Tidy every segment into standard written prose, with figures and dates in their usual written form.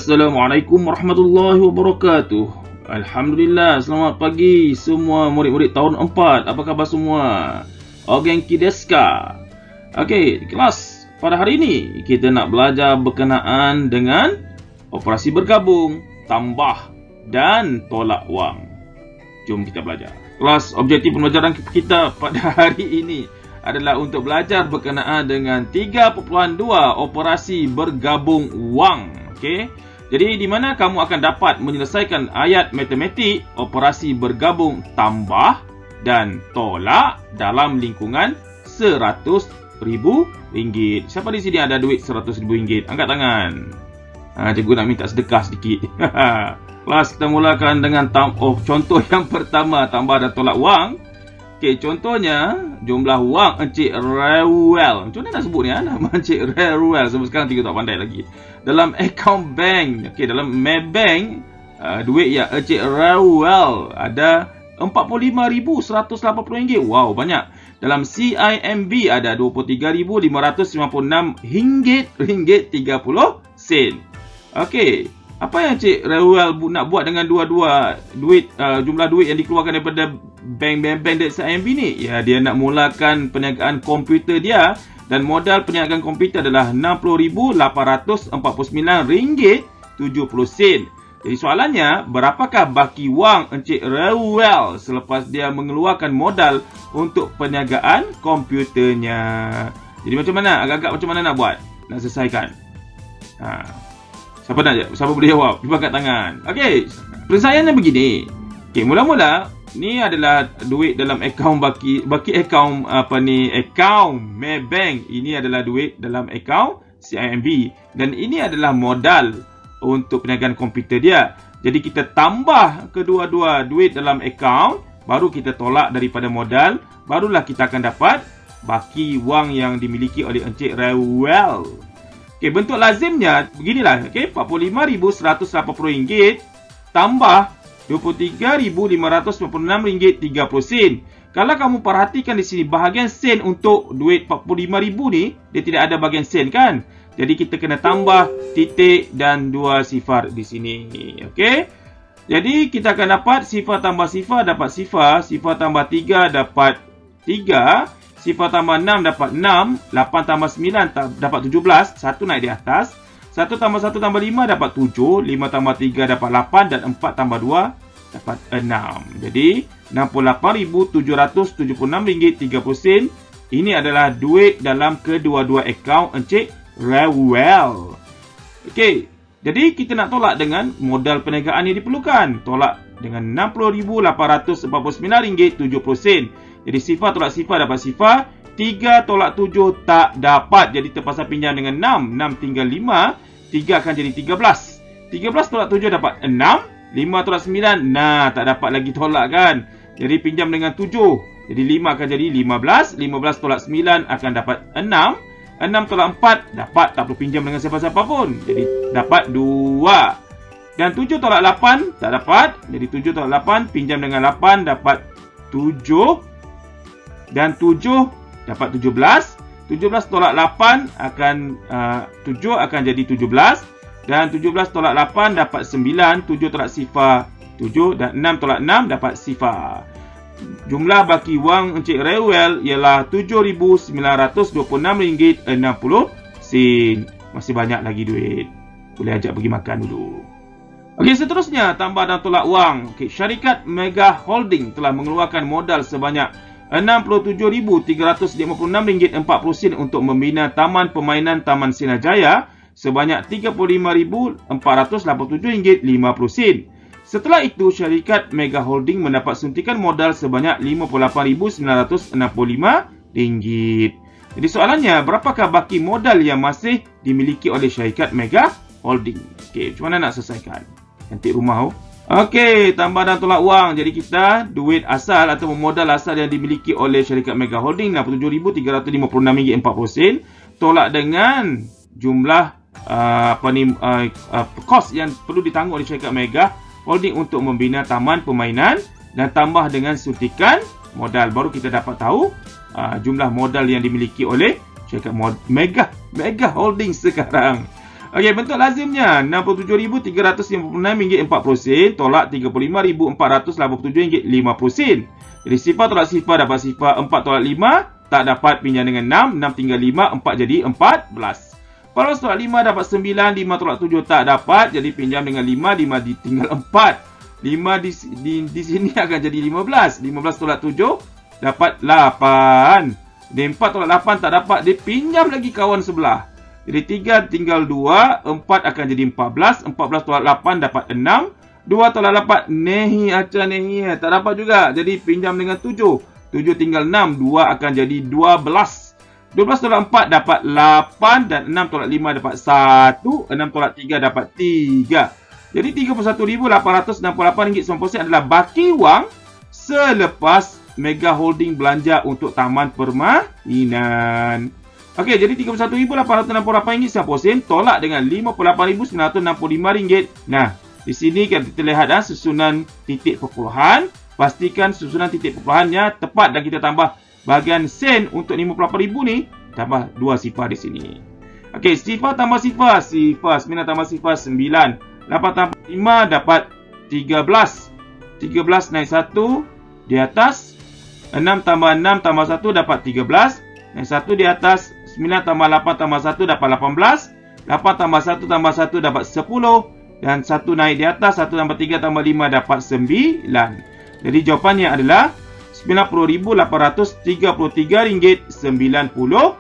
Assalamualaikum warahmatullahi wabarakatuh. Alhamdulillah, selamat pagi semua murid-murid tahun 4. Apa khabar semua? O genki desu ka? Okey, di kelas pada hari ini kita nak belajar berkenaan dengan operasi bergabung, tambah dan tolak wang. Jom kita belajar. Kelas objektif pembelajaran kita pada hari ini adalah untuk belajar berkenaan dengan 3.2 operasi bergabung wang. Okey. Jadi di mana kamu akan dapat menyelesaikan ayat matematik operasi bergabung tambah dan tolak dalam lingkungan RM100,000. Siapa di sini ada duit RM100,000? Angkat tangan. Cikgu nak minta sedekah sedikit. Kelas kita mulakan dengan contoh yang pertama, tambah dan tolak wang. Okey, contohnya jumlah wang Encik Rewel. Macam mana nak sebut ni? Nama Encik Rewel. Sampai sekarang tiga tak pandai lagi. Dalam akaun bank. Okey, dalam Maybank, duit yang Encik Rewel ada RM45,180. Wow, banyak. Dalam CIMB ada RM23,556.30. Okey. Apa yang Encik Rewel nak buat dengan dua-dua duit, jumlah duit yang dikeluarkan daripada bank dari CIMB ni? Ya, dia nak mulakan perniagaan komputer dia dan modal perniagaan komputer adalah RM60,849.70. Jadi soalannya, berapakah baki wang Encik Rewel selepas dia mengeluarkan modal untuk perniagaan komputernya? Jadi macam mana? Agak-agak macam mana nak buat? Nak selesaikan? Siapa boleh jawab? Cuba angkat tangan. Okey, penyelesaiannya begini. Okey, mula-mula ni adalah duit dalam akaun baki akaun akaun Maybank. Ini adalah duit dalam akaun CIMB dan ini adalah modal untuk perniagaan komputer dia. Jadi kita tambah kedua-dua duit dalam akaun, baru kita tolak daripada modal, barulah kita akan dapat baki wang yang dimiliki oleh Encik Rewel. Okey, bentuk lazimnya beginilah. Okey, RM45,180 tambah RM23,596.30. Kalau kamu perhatikan di sini bahagian sen untuk duit RM45,000 ni, dia tidak ada bahagian sen kan? Jadi kita kena tambah titik dan 2 sifar di sini. Okey. Jadi kita akan dapat sifar tambah sifar dapat sifar, sifar tambah 3 dapat 3. Sifar tambah 6 dapat 6, 8 tambah 9 dapat 17, 1 naik di atas. 1 tambah 1 tambah 5 dapat 7, 5 tambah 3 dapat 8 dan 4 tambah 2 dapat 6. Jadi RM60,776.30. Ini adalah duit dalam kedua-dua akaun Encik Rewel. Okey, jadi kita nak tolak dengan modal perniagaan yang diperlukan. Tolak dengan RM60,849.70. Jadi sifar tolak sifar dapat sifar. 3 tolak 7 tak dapat. Jadi terpaksa pinjam dengan 6. 6 tinggal 5. 3 akan jadi 13. 13 tolak 7 dapat 6. 5 tolak 9. Nah, tak dapat lagi tolak kan. Jadi pinjam dengan 7. Jadi 5 akan jadi 15. 15 tolak 9 akan dapat 6. 6 tolak 4 dapat. Tak perlu pinjam dengan siapa-siapa pun. Jadi dapat 2. Dan 7 tolak 8 tak dapat. Jadi 7 tolak 8 pinjam dengan 8 dapat 7. Dan 7 dapat 17. 17 tolak 8 akan 7 akan jadi 17. Dan 17 tolak 8 dapat 9. 7 tolak sifar 7. Dan 6 tolak 6 dapat sifar. Jumlah baki wang Encik Rewel ialah RM7,926.60. Masih banyak lagi duit. Boleh ajak pergi makan dulu. Okey, seterusnya tambah dan tolak wang. Okey, syarikat Mega Holding telah mengeluarkan modal sebanyak RM67,356.40 untuk membina Taman Permainan Taman Sinar Jaya sebanyak RM35,487.50. Setelah itu, syarikat Mega Holding mendapat suntikan modal sebanyak RM58,965. Jadi soalannya, berapakah baki modal yang masih dimiliki oleh syarikat Mega Holding? Okey, macam mana nak selesaikan? Cantik rumah. Okey, tambah dan tolak wang. Jadi kita duit asal atau modal asal yang dimiliki oleh syarikat Mega Holding RM67,356.40 tolak dengan jumlah kos yang perlu ditanggung oleh syarikat Mega Holding untuk membina taman permainan dan tambah dengan suntikan modal. Baru kita dapat tahu jumlah modal yang dimiliki oleh syarikat Mega Holding sekarang. Okey, bentuk lazimnya RM67,356.40 tolak RM35,487.50. Jadi sifar tolak sifar dapat sifar, 4 tolak 5 tak dapat, pinjam dengan 6, 6 tinggal 5, 4 jadi 14. 14 tolak 5 dapat 9, 5 tolak 7 tak dapat, jadi pinjam dengan 5, 5 ditinggal 4. 5 di sini akan jadi 15. 15 tolak 7 dapat 8. Dan 4 tolak 8 tak dapat, dia pinjam lagi kawan sebelah. Jadi 3 tinggal 2, 4 akan jadi 14. 14 tolak 8 dapat 6. 2 tolak 8, nehi aca nehi, tak dapat juga. Jadi pinjam dengan 7. 7 tinggal 6, 2 akan jadi 12. 12 tolak 4 dapat 8 dan 6 tolak 5 dapat 1. 6 tolak 3 dapat 3. Jadi RM31,868.90 adalah baki wang selepas Mega Holding belanja untuk taman permainan. Okey, jadi RM31,868.90 tolak dengan RM58,965. Nah, di sini kita lihat susunan titik perpuluhan. Pastikan susunan titik perpuluhannya tepat dan kita tambah bahagian sen untuk RM58,000 ni, tambah 2 sifar di sini. Okey, sifar tambah sifar. Sifar 9 tambah sifar 9. 8 tambah 5 dapat 13. 13 naik 1 di atas. 6 tambah 6 tambah 1 dapat 13. Naik 1 di atas. 9 tambah 8 tambah 1 dapat 18. 8 tambah 1 tambah 1 dapat 10. Dan 1 naik di atas. 1 tambah 3 tambah 5 dapat 9. Jadi jawapannya adalah RM90,833.90.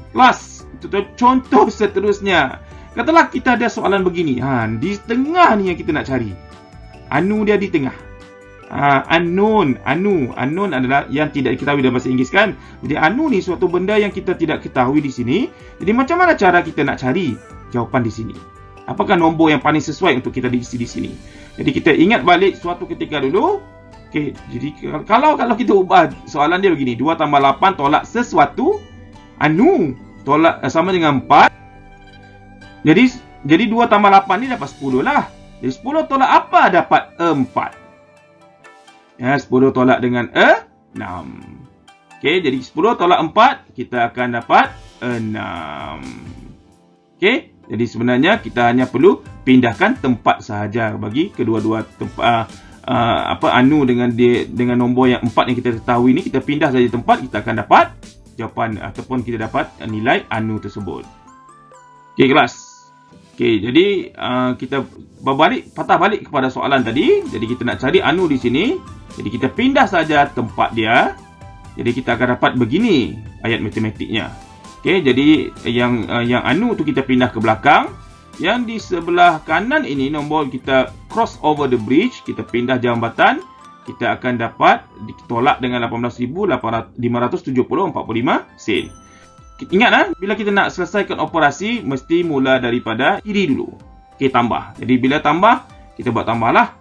Kelas. Itu contoh seterusnya. Katalah kita ada soalan begini. Di tengah ni yang kita nak cari. Anu dia di tengah. Unknown. Unknown adalah yang tidak diketahui dalam bahasa Inggeris kan. Jadi unknown ni suatu benda yang kita tidak ketahui di sini. Jadi macam mana cara kita nak cari jawapan di sini? Apakah nombor yang paling sesuai untuk kita diisi di sini? Jadi kita ingat balik suatu ketika dulu. Okey, jadi kalau kita ubah soalan dia begini, 2 tambah 8 tolak sesuatu, anu tolak sama dengan 4. Jadi 2 tambah 8 ni dapat 10 lah. Jadi 10 tolak apa dapat 4. Ya, 10 tolak dengan 6. Okey, jadi 10 tolak 4 kita akan dapat 6. Okey, jadi sebenarnya kita hanya perlu pindahkan tempat sahaja bagi kedua-dua tempat anu dengan nombor yang 4 yang kita ketahui ni, kita pindah saja tempat, kita akan dapat jawapan ataupun kita dapat nilai anu tersebut. Okey, kelas. Okey, jadi kita patah balik kepada soalan tadi. Jadi kita nak cari anu di sini. Jadi kita pindah saja tempat dia. Jadi kita akan dapat begini ayat matematiknya. Okey, jadi yang anu tu kita pindah ke belakang. Yang di sebelah kanan ini nombor kita cross over the bridge, kita pindah jambatan, kita akan dapat ditolak dengan 18,570.45 sen. Ingat bila kita nak selesaikan operasi mesti mula daripada kiri dulu. Okey, tambah. Jadi bila tambah, kita buat tambahlah.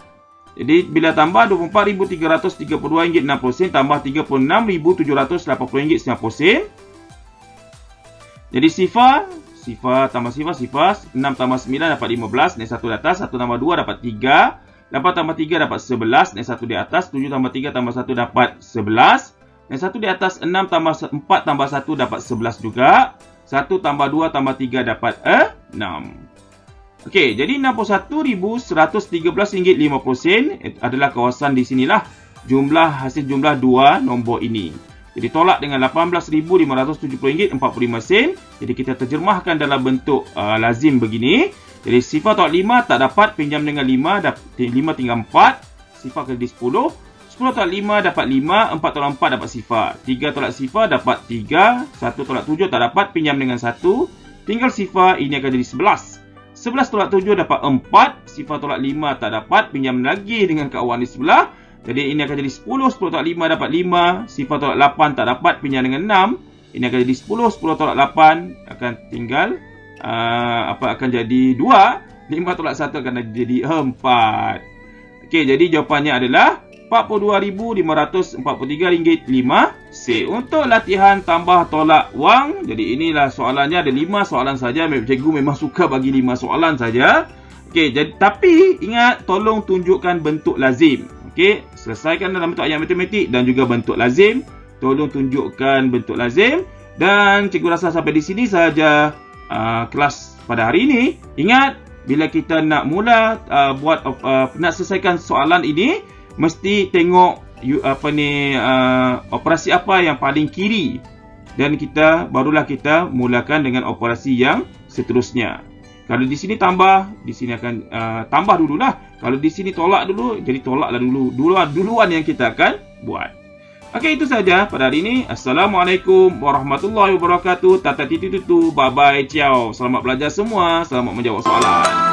Jadi bila tambah RM24,332.60 tambah RM36,780.90. Jadi sifar tambah sifar 6 tambah 9 dapat 15, naik 1 di atas, 1 tambah 2 dapat 3, 8 tambah 3 dapat 11, naik 1 di atas, 7 tambah 3 tambah 1 dapat 11, naik 1 di atas, 6 tambah 4 tambah 1 dapat 11 juga, 1 tambah 2 tambah 3 dapat 6. Okey, jadi RM61,113.50 adalah kawasan di sinilah hasil jumlah dua nombor ini. Jadi tolak dengan RM18,570.45. Jadi kita terjemahkan dalam bentuk lazim begini. Jadi sifar tolak 5 tak dapat, pinjam dengan 5, 5 tinggal 4. Sifar kali 10. 10 tolak 5 dapat 5, 4 tolak 4 dapat sifar. 3 tolak sifar dapat 3, 1 tolak 7 tak dapat, pinjam dengan 1. Tinggal sifar, ini akan jadi 11. 11 tolak 7 dapat 4, sifar tolak 5 tak dapat, pinjam lagi dengan kawan di sebelah. Jadi ini akan jadi 10, 10 tolak 5 dapat 5, sifar tolak 8 tak dapat, pinjam dengan 6. Ini akan jadi 10, 10 tolak 8 akan tinggal akan jadi 2, 5 tolak 1 akan jadi 4. Okey, jadi jawapannya adalah RM42,543.5. Untuk latihan tambah tolak wang, jadi inilah soalannya, ada 5 soalan saja. Cikgu memang suka bagi 5 soalan saja. Okey, jadi tapi ingat tolong tunjukkan bentuk lazim. Okey, selesaikan dalam bentuk ayat matematik dan juga bentuk lazim. Tolong tunjukkan bentuk lazim. Dan cikgu rasa sampai di sini sahaja. kelas pada hari ini, ingat bila kita nak mula nak selesaikan soalan ini, mesti tengok operasi apa yang paling kiri, dan barulah kita mulakan dengan operasi yang seterusnya. Kalau di sini tambah, di sini akan tambah dululah. Kalau di sini tolak dulu, jadi tolaklah duluan yang kita akan buat. Okey, itu saja pada hari ini. Assalamualaikum warahmatullahi wabarakatuh. Tata titu, bye bye, ciao. Selamat belajar semua, selamat menjawab soalan.